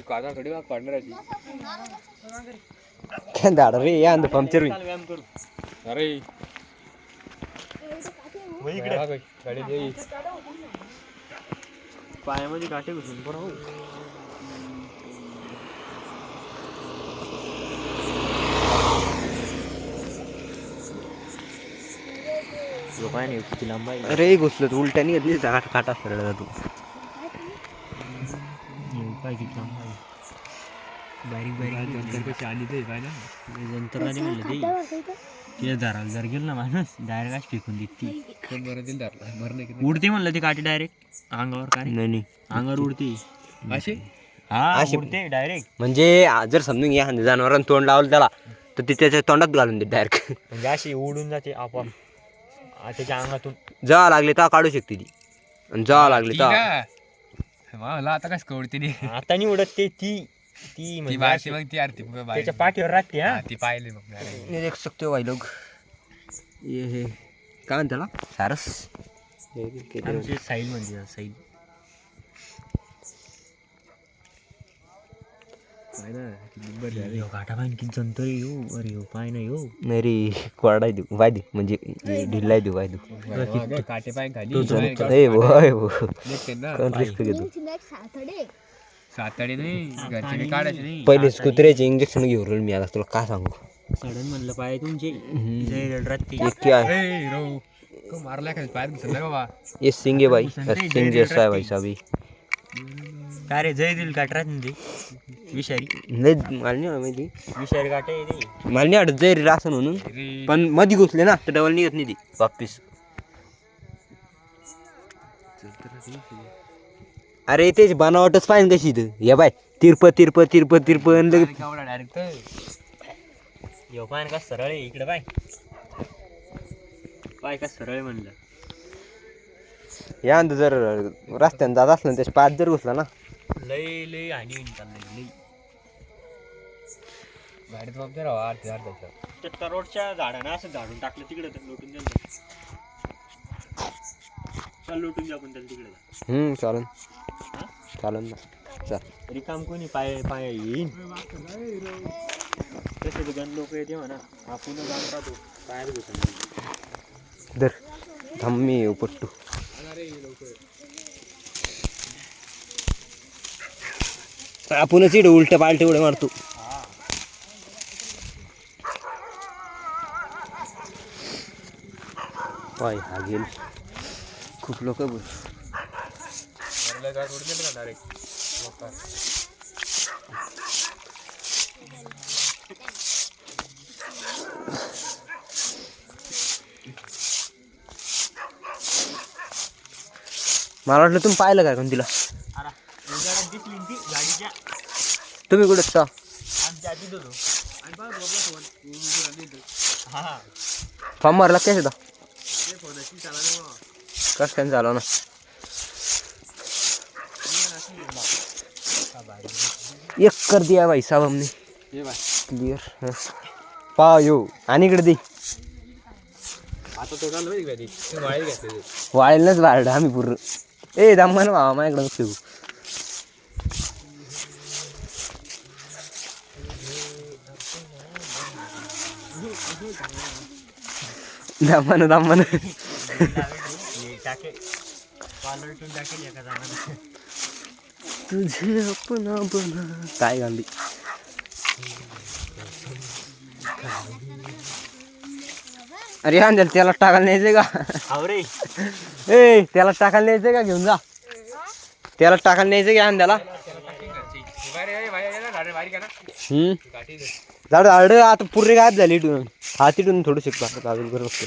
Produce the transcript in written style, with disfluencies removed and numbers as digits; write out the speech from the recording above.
कादा थोडी भाग पाडणार आहे काय दाड रे या अंद पंक्चर होईल. अरे इकडे गाडी दे पायामध्ये काटे घुसून पण हो. पाय नाही किती लांब आहे. अरे घुसलं तू उलट्यानी घेतली काटा सरळ जातो. काय किती लांब आहे. बारीक बारीक कशी आली ते पाहिजे नंतर नाही म्हणलं ते तिला धरायला जर गेलं ना माणूस डायरेक्ट अशी फेकून देते. बरं दिल धरला बरं नाही उडते म्हणलं ते काटे डायरेक्ट अंगावर. काय नाही अंगावर उडते अशी हा उडते डायरेक्ट. म्हणजे जर समजून घ्या जनावरांना तोंड लावलं त्याला तर ते त्याच्या तोंडात घालून दे डायरेक्ट. म्हणजे अशी उडून जाते आपण त्याच्या अंगातून. जावं लागले तर काढू शकते ती आणि जावं लागले तर मला आता काय कवडते आता नाही उडत ते ती ती बारशी मग ती आरती त्याच्या पाठीवर राहते. हा ती पाहिली मग देख सकते हो भाई लोग ये हे काय म्हणते त्याला सारस आमची साईल म्हणजे साईल. घाटा पाहिजे किती जण तरी येऊ. अरे पाय नाही येऊ नाही रे कोरडा देऊ वाय दे म्हणजे ढिल्ला देऊ वाय देऊ काटे पाय खाली रिस्क घेतो. सातडे नाही घरचे काढायचे नाही. पहिलेच कुत्र्याचे इंजेक्शन घेऊन मी आता तुला काय सांगू. सडन म्हणलं पाय तुमचे रात्री एक आहे मारला काय पाय दिसला बाबा. ये सिंग है भाई सिंग जैसा है भाई साहब. काय रे जय दिल काट राहत ते विषारी. नाही मला नाही माहिती विषारी काटे मला नाही वाटत जैरी रासन म्हणून पण मध्ये घुसले ना तर डबल निघत नाही ती वापिस. अरे तेच बनावटच पाहिजे कशी इथं या बाय तिरप तिरप तिरप तिरप डायरेक्ट यो पाय का सरळ आहे इकडे पाय पाय का सरळ म्हणलं. या जर रस्त्याने जात असलं ना त्याच्या पायात जर घुसला ना लई लई हानी होईन चाललंय लई. गाडीत बाप जरा आरती अर्ध्याच्या त्या तरोडच्या झाडानं असं झाडून टाकलं तिकडे तर लोटून द्यायला. चल लोटून द्या आपण त्याला तिकडे. चालन चालन ना चल. रिकाम कोणी पाय पाय येईन तसे गण लोक येते म्हणा. आपण जाऊन राहतो पायात घुसून. दर थांब मी उपटतो. आपणच इकडे उलट पालट उड्या मारतो. पाय हा गेल खूप लोक मला वाटलं तुम्ही पाहिलं काय कोण तिला. दिसली ती गाडीच्या तुम्ही कुठे सा फॉर्म मारला काय होता कस काय झालं ना. एक कर दिया भाई साहब हमने क्लियर. पा यो आणि इकडे दे आता तो चालू वाळी घेतले वाळेलच वाढ आम्ही पूर्ण. ए दम्मान भावा माझ्याकडे नको दम्मान दम्मान टाके पालटून टाकेल एका जागा. तुझे अपना बना काय गांधी. अरे हा त्याला टाकायला न्यायचंय का. रे ए त्याला टाकायला न्यायचंय का घेऊन जा. त्याला टाकायला न्यायचं की अंड्याला. झाड झाड आता पूर्ण गायब झाली इथून. हा तिथून थोडं शिकतो अजून बरं बघतो.